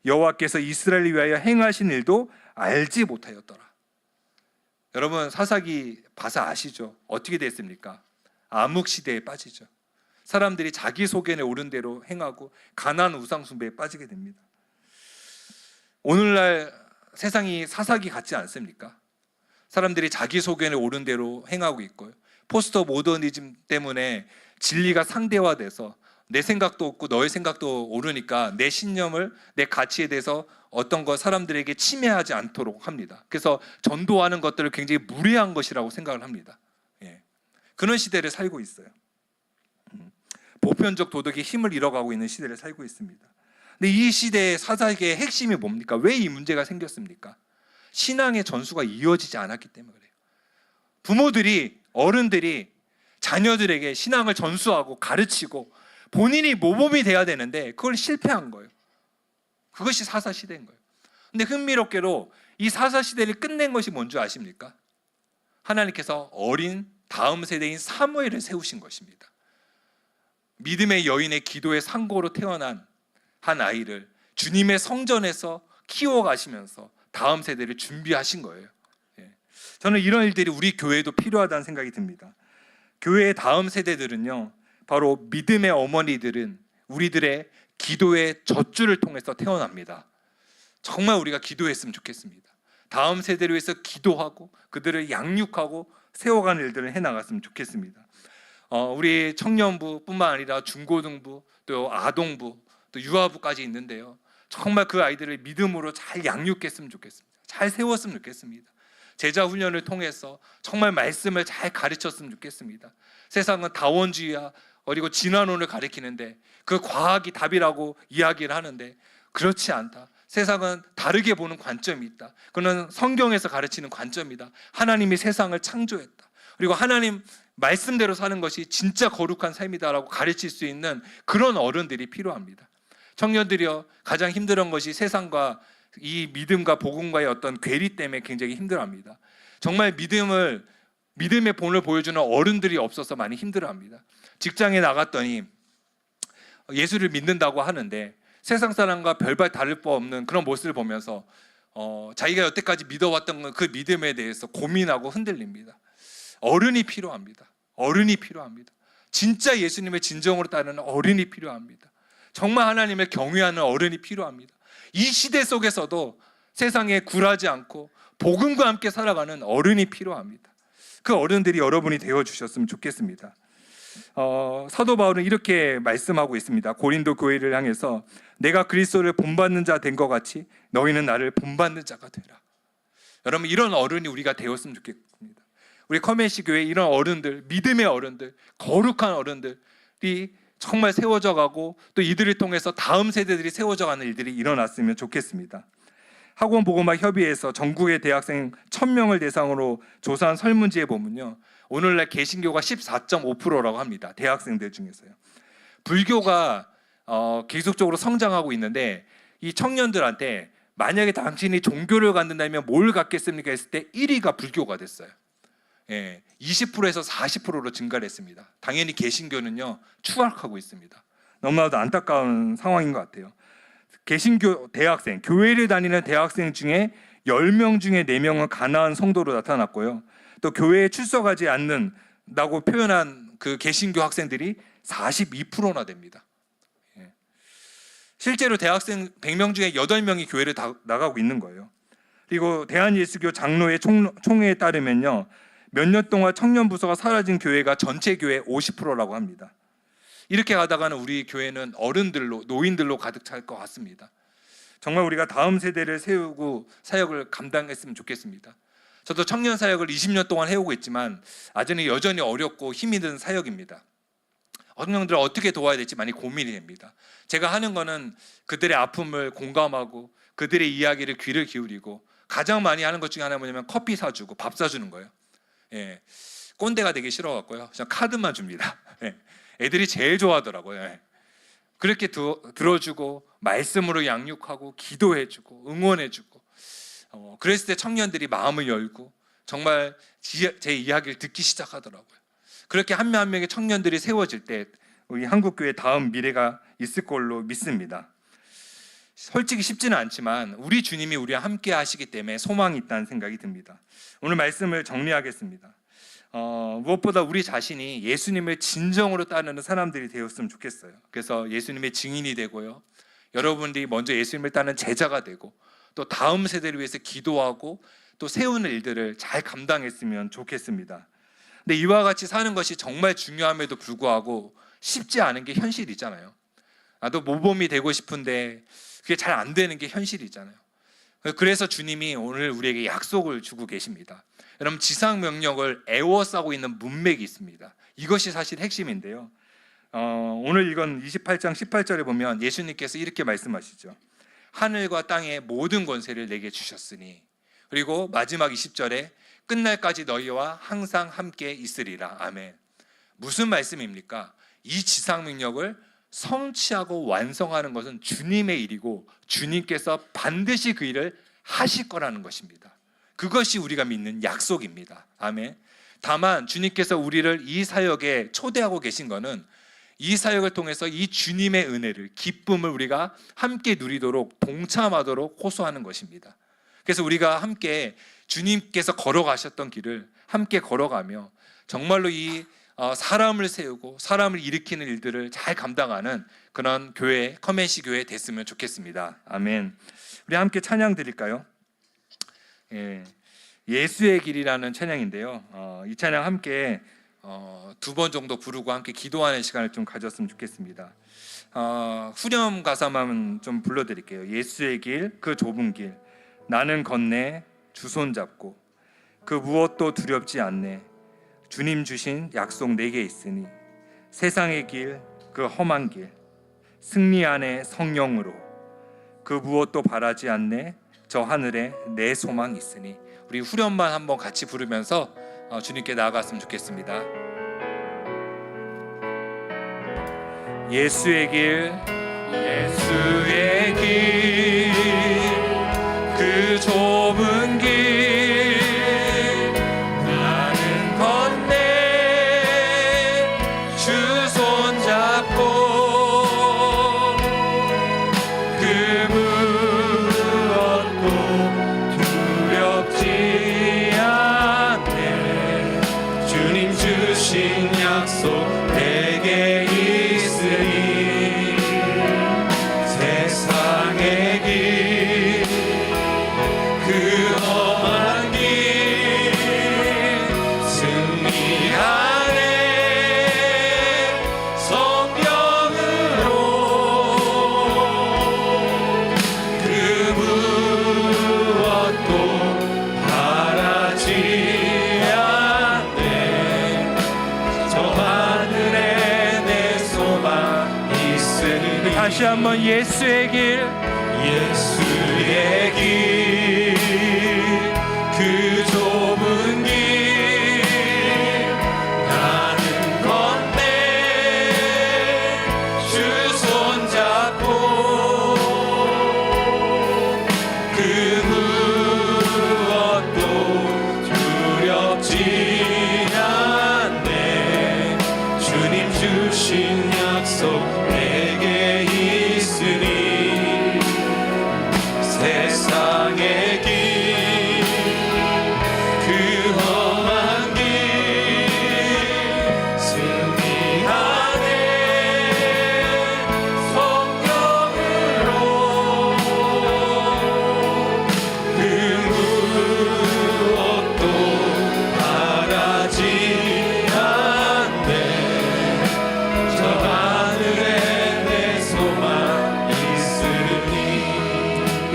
여호와께서 이스라엘 위하여 행하신 일도 알지 못하였더라. 여러분, 사사기 봐서 아시죠? 어떻게 됐습니까? 암흑 시대에 빠지죠. 사람들이 자기 소견에 오른 대로 행하고 가나안 우상 숭배에 빠지게 됩니다. 오늘날 세상이 사사기 같지 않습니까? 사람들이 자기 소견에 오른 대로 행하고 있고요. 포스트 모더니즘 때문에 진리가 상대화돼서 내 생각도 없고 너의 생각도 오르니까 내 신념을, 내 가치에 대해서 어떤 거 사람들에게 침해하지 않도록 합니다. 그래서 전도하는 것들을 굉장히 무례한 것이라고 생각을 합니다. 그런 시대를 살고 있어요. 보편적 도덕이 힘을 잃어가고 있는 시대를 살고 있습니다. 근데 이 시대의 사사기의 핵심이 뭡니까? 왜 이 문제가 생겼습니까? 신앙의 전수가 이어지지 않았기 때문에 그래요. 부모들이, 어른들이 자녀들에게 신앙을 전수하고 가르치고 본인이 모범이 돼야 되는데 그걸 실패한 거예요. 그것이 사사시대인 거예요. 근데 흥미롭게도 이 사사시대를 끝낸 것이 뭔지 아십니까? 하나님께서 어린 다음 세대인 사무엘을 세우신 것입니다. 믿음의 여인의 기도의 상고로 태어난 한 아이를 주님의 성전에서 키워가시면서 다음 세대를 준비하신 거예요. 저는 이런 일들이 우리 교회에도 필요하다는 생각이 듭니다. 교회의 다음 세대들은요, 바로 믿음의 어머니들은 우리들의 기도의 젖줄을 통해서 태어납니다. 정말 우리가 기도했으면 좋겠습니다. 다음 세대를 위해서 기도하고 그들을 양육하고 세워가는 일들을 해나갔으면 좋겠습니다. 우리 청년부뿐만 아니라 중고등부, 또 아동부, 또 유아부까지 있는데요. 정말 그 아이들을 믿음으로 잘 양육했으면 좋겠습니다. 잘 세웠으면 좋겠습니다. 제자 훈련을 통해서 정말 말씀을 잘 가르쳤으면 좋겠습니다. 세상은 다원주의야 그리고 진화론을 가리키는데 그 과학이 답이라고 이야기를 하는데 그렇지 않다. 세상은 다르게 보는 관점이 있다. 그는 성경에서 가르치는 관점이다. 하나님이 세상을 창조했다. 그리고 하나님 말씀대로 사는 것이 진짜 거룩한 삶이다라고 가르칠 수 있는 그런 어른들이 필요합니다. 청년들이요, 가장 힘들은 것이 세상과 이 믿음과 복음과의 어떤 괴리 때문에 굉장히 힘들어합니다. 정말 믿음의 본을 보여주는 어른들이 없어서 많이 힘들어합니다. 직장에 나갔더니 예수를 믿는다고 하는데 세상 사람과 별반 다를 바 없는 그런 모습을 보면서 자기가 여태까지 믿어왔던 그 믿음에 대해서 고민하고 흔들립니다. 어른이 필요합니다. 어른이 필요합니다. 진짜 예수님의 진정으로 따르는 어른이 필요합니다. 정말 하나님을 경외하는 어른이 필요합니다. 이 시대 속에서도 세상에 굴하지 않고 복음과 함께 살아가는 어른이 필요합니다. 그 어른들이 여러분이 되어주셨으면 좋겠습니다. 사도 바울은 이렇게 말씀하고 있습니다. 고린도 교회를 향해서 내가 그리스도를 본받는 자 된 것 같이 너희는 나를 본받는 자가 되라. 여러분, 이런 어른이 우리가 되었으면 좋겠습니다. 우리 커맨시 교회 이런 어른들, 믿음의 어른들, 거룩한 어른들이 정말 세워져 가고 또 이들을 통해서 다음 세대들이 세워져 가는 일들이 일어났으면 좋겠습니다. 학원보고마협의회에서 전국의 대학생 1000명을 대상으로 조사한 설문지에 보면요, 오늘날 개신교가 14.5%라고 합니다. 대학생들 중에서요. 불교가 계속적으로 성장하고 있는데 이 청년들한테 만약에 당신이 종교를 갖는다면 뭘 갖겠습니까 했을 때 1위가 불교가 됐어요. 20%에서 40%로 증가를 했습니다. 당연히 개신교는요 추락하고 있습니다. 너무나도 안타까운 상황인 것 같아요. 개신교 대학생, 교회를 다니는 대학생 중에 10명 중에 4명은 가난한 성도로 나타났고요. 또 교회에 출석하지 않는다고 표현한 그 개신교 학생들이 42%나 됩니다. 실제로 대학생 100명 중에 8명이 교회를 나가고 있는 거예요. 그리고 대한예수교 장로회 총회에 따르면요, 몇 년 동안 청년 부서가 사라진 교회가 전체 교회 50%라고 합니다. 이렇게 가다가는 우리 교회는 어른들로, 노인들로 가득 찰 것 같습니다. 정말 우리가 다음 세대를 세우고 사역을 감당했으면 좋겠습니다. 저도 청년 사역을 20년 동안 해오고 있지만 여전히 어렵고 힘이 든 사역입니다. 청년들을 어떻게 도와야 될지 많이 고민이 됩니다. 제가 하는 거는 그들의 아픔을 공감하고 그들의 이야기를 귀를 기울이고, 가장 많이 하는 것 중에 하나는 뭐냐면 커피 사주고 밥 사주는 거예요. 꼰대가 되기 싫어갖고요, 그냥 카드만 줍니다. 애들이 제일 좋아하더라고요. 그렇게 들어주고 말씀으로 양육하고 기도해주고 응원해주고, 그랬을 때 청년들이 마음을 열고 정말 제 이야기를 듣기 시작하더라고요. 그렇게 한 명 한 명의 청년들이 세워질 때 우리 한국교회 다음 미래가 있을 걸로 믿습니다. 솔직히 쉽지는 않지만 우리 주님이 우리와 함께 하시기 때문에 소망이 있다는 생각이 듭니다. 오늘 말씀을 정리하겠습니다. 무엇보다 우리 자신이 예수님을 진정으로 따르는 사람들이 되었으면 좋겠어요. 그래서 예수님의 증인이 되고요, 여러분들이 먼저 예수님을 따르는 제자가 되고, 또 다음 세대를 위해서 기도하고 또 세우는 일들을 잘 감당했으면 좋겠습니다. 근데 이와 같이 사는 것이 정말 중요함에도 불구하고 쉽지 않은 게 현실이잖아요. 나도 모범이 되고 싶은데 그게 잘 안 되는 게 현실이잖아요. 그래서 주님이 오늘 우리에게 약속을 주고 계십니다. 여러분, 지상 명령을 애워싸고 있는 문맥이 있습니다. 이것이 사실 핵심인데요. 오늘 읽은 28장 18절에 보면 예수님께서 이렇게 말씀하시죠. 하늘과 땅의 모든 권세를 내게 주셨으니, 그리고 마지막 20절에 끝날까지 너희와 항상 함께 있으리라. 아멘. 무슨 말씀입니까? 이 지상 명령을 성취하고 완성하는 것은 주님의 일이고 주님께서 반드시 그 일을 하실 거라는 것입니다. 그것이 우리가 믿는 약속입니다. 아멘. 다만 주님께서 우리를 이 사역에 초대하고 계신 것은 이 사역을 통해서 이 주님의 은혜를, 기쁨을 우리가 함께 누리도록, 동참하도록 호소하는 것입니다. 그래서 우리가 함께 주님께서 걸어가셨던 길을 함께 걸어가며 정말로 이 사람을 세우고 사람을 일으키는 일들을 잘 감당하는 그런 교회, 커맨시 교회 됐으면 좋겠습니다. 아멘. 우리 함께 찬양 드릴까요? 예수의 길이라는 찬양인데요, 이 찬양 함께 2번 정도 부르고 함께 기도하는 시간을 좀 가졌으면 좋겠습니다. 후렴 가사만 좀 불러드릴게요. 예수의 길, 그 좁은 길, 나는 건네 주 손잡고, 그 무엇도 두렵지 않네, 주님 주신 약속 내게 있으니, 세상의 길, 그 험한 길, 승리 안에 성령으로, 그 무엇도 바라지 않네, 저 하늘에 내 소망 있으니. 우리 후렴만 한번 같이 부르면서 주님께 나아갔으면 좋겠습니다. 예수의 길, 예수의 길, 그 좁은 길, 나는 건네 주 손잡고, 그 무엇도 두렵지 않네, 주님 주신 약속 내게 있으니, 세상의 길, 그 험한 길, 승리하네 성령으로, 그 무엇도 바라지 않네, 저 하늘에 내 소망 있으니. 다시 한번 예수의 길, 예수의 길, 그 좁은 길, 나는 건네 주 손잡고, 그 무엇도 두렵지 주신 약속 내게 있으니 세상의 길 그 험한 길 승리하네 성령으로 그 무엇도 바라지 않네 저 하늘에 내 소망 있으니.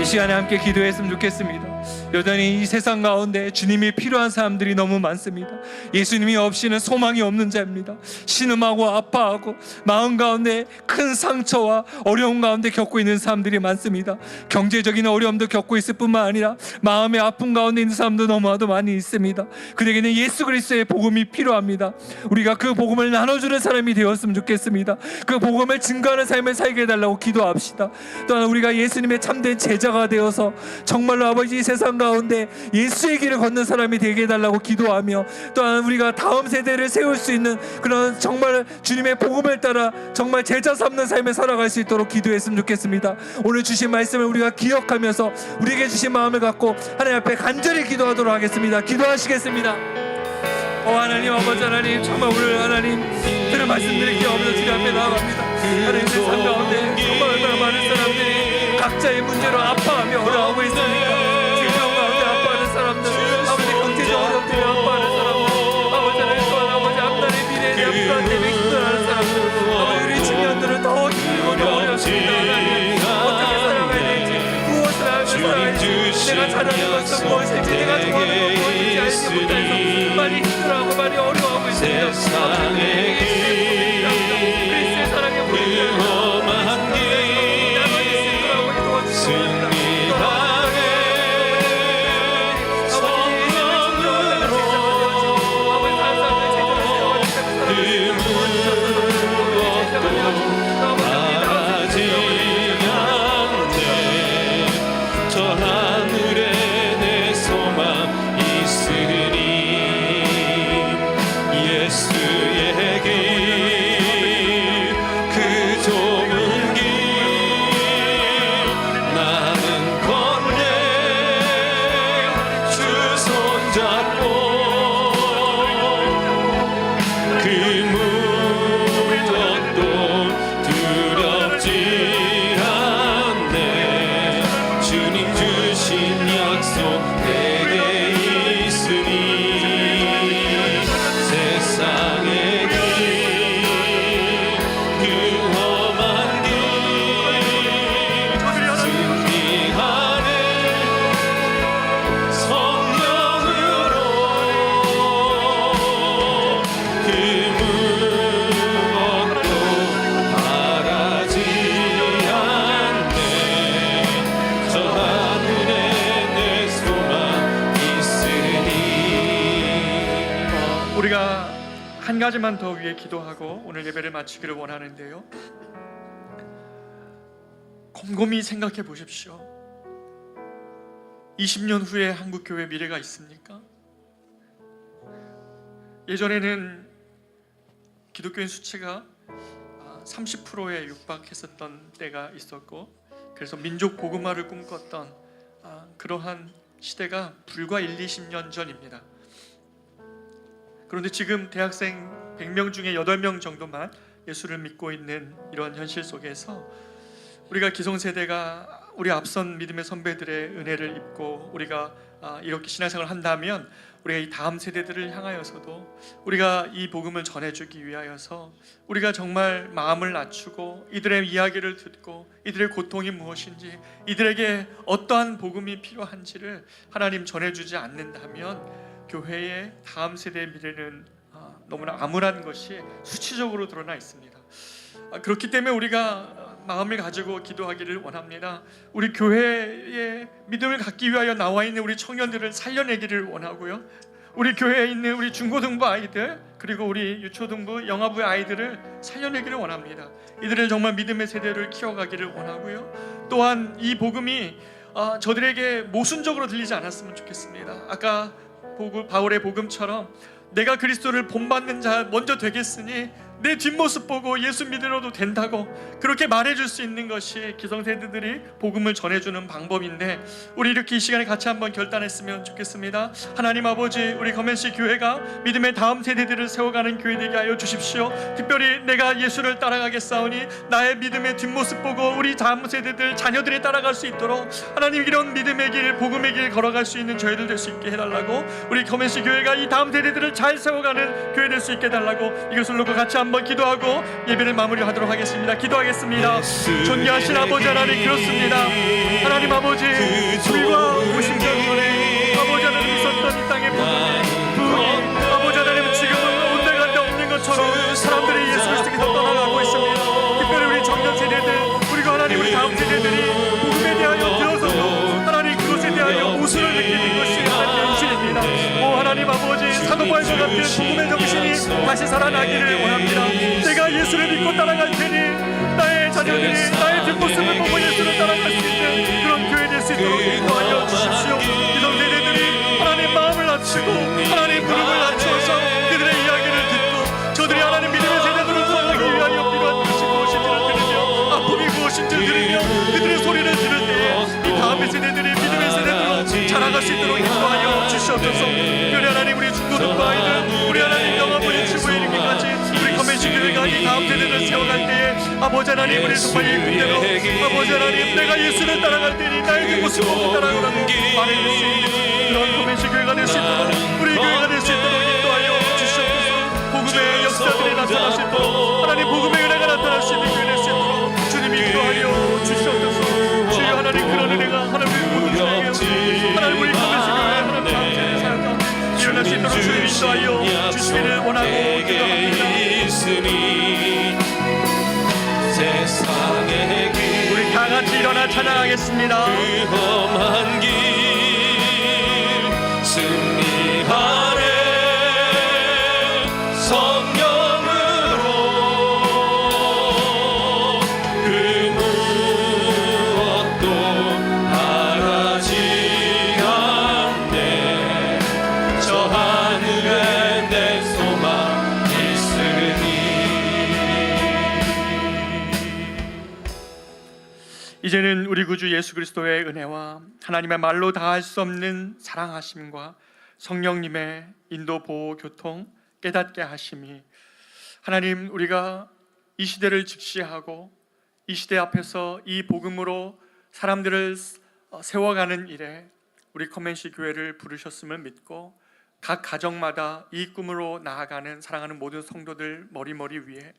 이 시간에 함께 기도했으면 좋겠습니다. 여전히 이 세상 가운데 주님이 필요한 사람들이 너무 많습니다. 예수님이 없이는 소망이 없는 자입니다. 신음하고 아파하고 마음 가운데 큰 상처와 어려움 가운데 겪고 있는 사람들이 많습니다. 경제적인 어려움도 겪고 있을 뿐만 아니라 마음의 아픔 가운데 있는 사람도 너무나도 많이 있습니다. 그들에게는 예수 그리스도의 복음이 필요합니다. 우리가 그 복음을 나눠주는 사람이 되었으면 좋겠습니다. 그 복음을 증거하는 삶을 살게 해달라고 기도합시다. 또한 우리가 예수님의 참된 제자가 되어서 정말로 아버지 이 세상 가운데 예수의 길을 걷는 사람이 되게 해달라고 기도하며, 또한 우리가 다음 세대를 세울 수 있는 그런 정말 주님의 복음을 따라 정말 제자 삼는 삶을 살아갈 수 있도록 기도했으면 좋겠습니다. 오늘 주신 말씀을 우리가 기억하면서 우리에게 주신 마음을 갖고 하나님 앞에 간절히 기도하도록 하겠습니다. 기도하시겠습니다. 하나님 아버지 하나님, 정말 오늘 하나님 들은 말씀드리기 없는 주님 앞에 나아갑니다. 하나님 세상 가운데 정말 얼마나 많은 사람들이 각자의 문제로 아파하며 어려워하고 있습니까? 질병 가운데 아파하는 사람들, 아버지 경제적 어려움 때문에 아파하는 사람들, 아버지 하나님 또한 아버지 앞날의 미래에 대한 불안 때문에 힘들어하는 사람들, 아버지 우리 청년들은 더 힘들고 어렵습니다. 하나님 어떻게 살아가야 될지, 무엇을 하며 살아가야 될지, 내가 잘하는 것은 무엇일지, 내가 좋아하는 것은 무엇인지 알지 못해서 많이 힘들어하고 많이 어려워하고 있습니다. 세상의 그리스도의 사랑의 보이는 험한 길 승리하네 성령으로 그 무엇도 바라지 않네 저 하늘에 내 소망 있으니 예수의 길 그 좁은 길 나는 걷네 주 손잡고 그 무엇도 두렵지 않네 주님 주신 약속 내게 있으니 세상의 길 그 험한 길 승리하네 성령으로 그 무엇도 바라지 않네 저 하늘에 내 소망 있으니. 우리가 한 가지만 더 위해 기도하고 오늘 예배를 마치기를 원하는데요, 곰곰이 생각해 보십시오. 20년 후에 한국교회 미래가 있습니까? 예전에는 기독교인 수치가 30%에 육박했었던 때가 있었고, 그래서 민족 복음화를 꿈꿨던 그러한 시대가 불과 20년 전입니다. 그런데 지금 대학생 100명 중에 8명 정도만 예수를 믿고 있는 이러한 현실 속에서 우리가 기성세대가 우리 앞선 믿음의 선배들의 은혜를 입고 우리가 이렇게 신앙생활을 한다면, 우리가 이 다음 세대들을 향하여서도 우리가 이 복음을 전해주기 위하여서 우리가 정말 마음을 낮추고 이들의 이야기를 듣고 이들의 고통이 무엇인지, 이들에게 어떠한 복음이 필요한지를 하나님 전해주지 않는다면 교회의 다음 세대의 미래는 너무나 암울한 것이 수치적으로 드러나 있습니다. 그렇기 때문에 우리가 마음을 가지고 기도하기를 원합니다. 우리 교회의 믿음을 갖기 위하여 나와 있는 우리 청년들을 살려내기를 원하고요, 우리 교회에 있는 우리 중고등부 아이들, 그리고 우리 유초등부 영아부의 아이들을 살려내기를 원합니다. 이들을 정말 믿음의 세대를 키워가기를 원하고요, 또한 이 복음이 저들에게 모순적으로 들리지 않았으면 좋겠습니다. 아까 바울의 복음처럼 내가 그리스도를 본받는 자 먼저 되겠으니 내 뒷모습 보고 예수 믿으러도 된다고 그렇게 말해줄 수 있는 것이 기성세대들이 복음을 전해주는 방법인데, 우리 이렇게 이 시간에 같이 한번 결단했으면 좋겠습니다. 하나님 아버지, 우리 거맨시 교회가 믿음의 다음 세대들을 세워가는 교회 되게 하여 주십시오. 특별히 내가 예수를 따라가겠사오니 나의 믿음의 뒷모습 보고 우리 다음 세대들 자녀들이 따라갈 수 있도록 하나님 이런 믿음의 길, 복음의 길 걸어갈 수 있는 저희들 될 수 있게 해달라고, 우리 거맨시 교회가 이 다음 세대들을 잘 세워가는 교회 될 수 있게 해달라고, 이것을 놓고 같이 한번 기도하고 예배를 마무리하도록 하겠습니다. 기도하겠습니다. 존귀하신 아버지 하나님, 그렇습니다. 하나님 아버지, 불과 50년 전에 아버지 하나님 있었던 이 땅의 복음이 아버지 하나님 지금은 온데간데 없는 것처럼 사람들이 예수 그리스도께서 떠나가고 있습니다. 특별히 우리 청년 세대들, 그리고 하나님 우리 다음 세대들이 복음에 대하여 들어서도 하나님 그것에 대하여 모순을 느끼는 것이 하나님 현실입니다. 오 하나님 아버지, 사도바울과 같은 복음의 정신이 다시 살아나기를 원합니다. 내가 예수를 믿고 따라갈 테니 나의 자녀들이 나의 뒷모습을 보고 예수를 따라갈 수 있는 그런 교회 될 수 있도록 인도하여 주십시오. 이런 세대들이 하나님 마음을 낮추고 하나님 무릎을 낮추어서 그들의 이야기를 듣고 저들이 하나님 믿음의 세대들을 구원하기 위하여 필요한 것이 무엇인지를 들으며 아픔이 무엇인지를 들으며 그들의 소리를 들을 때에 이 다음의 세대들이 믿음의 세대들로 자라갈 수 있도록 인도하여 주시옵소서. 특별히 하나님 우리 중고등부 아이들, 우리 하나님 영아버지 주부에 이르기까지 우리 커맨시 교회가 이 다음 세대를 세워갈 때에 아버지 하나님 우리 정말 이 그대로 아버지 하나님 내가 예수를 따라갈 때니 나의 뒷모습 보고 따라오라고 말해줄 수 있는 그런 커맨시 교회가 될 수 있도록, 우리 교회가 될 수 있도록 인도하여 주시옵소서. 복음의 역사들이 나타날 수 있도록, 하나님 복음의 은혜가 나타날 수 있는 교회 될 수 있도록 주님이 인도하여 주시옵소서. 주여 하나님 그런 은혜가 하나님 모든 교회에 하나님 우리 커맨시 교회 하나님 다음 세대 사역자 일어날 수 있도록 주님 인도하여 주시기를 원하고 기도합니다. 우리 다 같이 일어나 찬양하겠습니다. 그 험한 길 승리하네 성령으로 그 무엇도 바라지 않네 저 하늘에 내 소망 있으니. 이제는 우리 구주 예수 그리스도의 은혜와 하나님의 말로 다할 수 없는 사랑하심과 성령님의 인도 보호 교통 깨닫게 하심이 하나님 우리가 이 시대를 직시하고 이 시대 앞에서 이 복음으로 사람들을 세워가는 일에 우리 커맨시 교회를 부르셨음을 믿고 각 가정마다 이 꿈으로 나아가는 사랑하는 모든 성도들 머리머리 위에,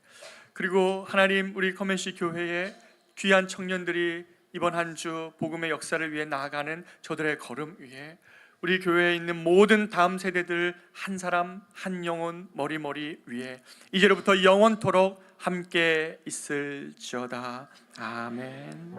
그리고 하나님 우리 커맨시 교회의 귀한 청년들이 이번 한 주 복음의 역사를 위해 나아가는 저들의 걸음 위에 우리 교회에 있는 모든 다음 세대들 한 사람 한 영혼 머리머리 위에 이제로부터 영원토록 함께 있을지어다. 아멘.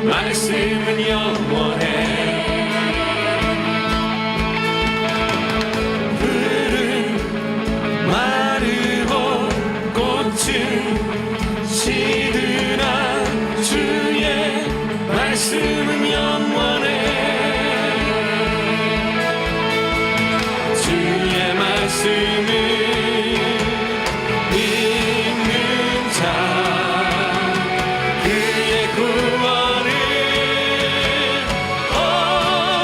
말씀은 영원해 풀은 마르고 꽃은 시드나 주의 말씀은 영원해 주의 말씀은 믿는 자 그의 구원을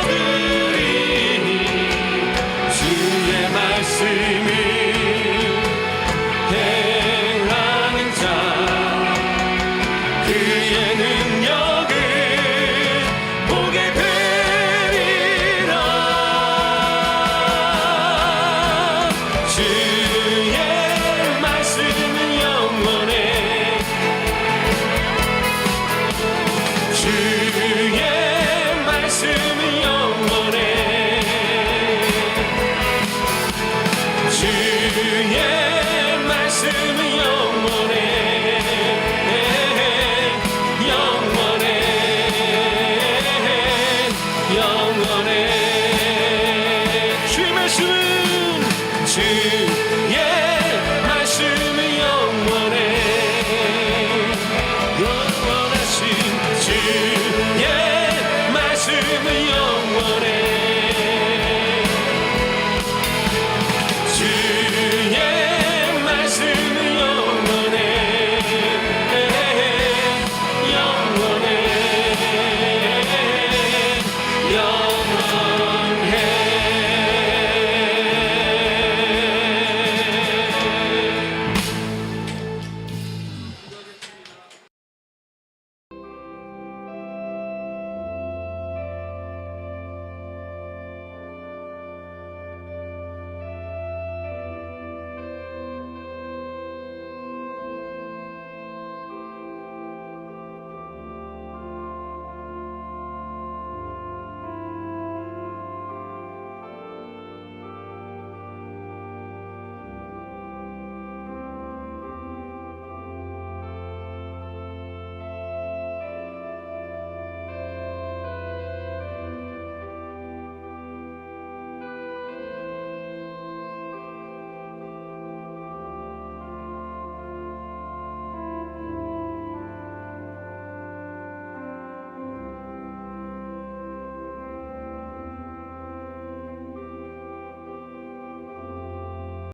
얻으리니 주의 말씀을 행하는 자 그의 주의 말씀은 영원해 주의 말씀은 영원해 영원해 영원해 주의 말씀은 주의 말씀은 영원해 영원하신 주의 말씀은 영원해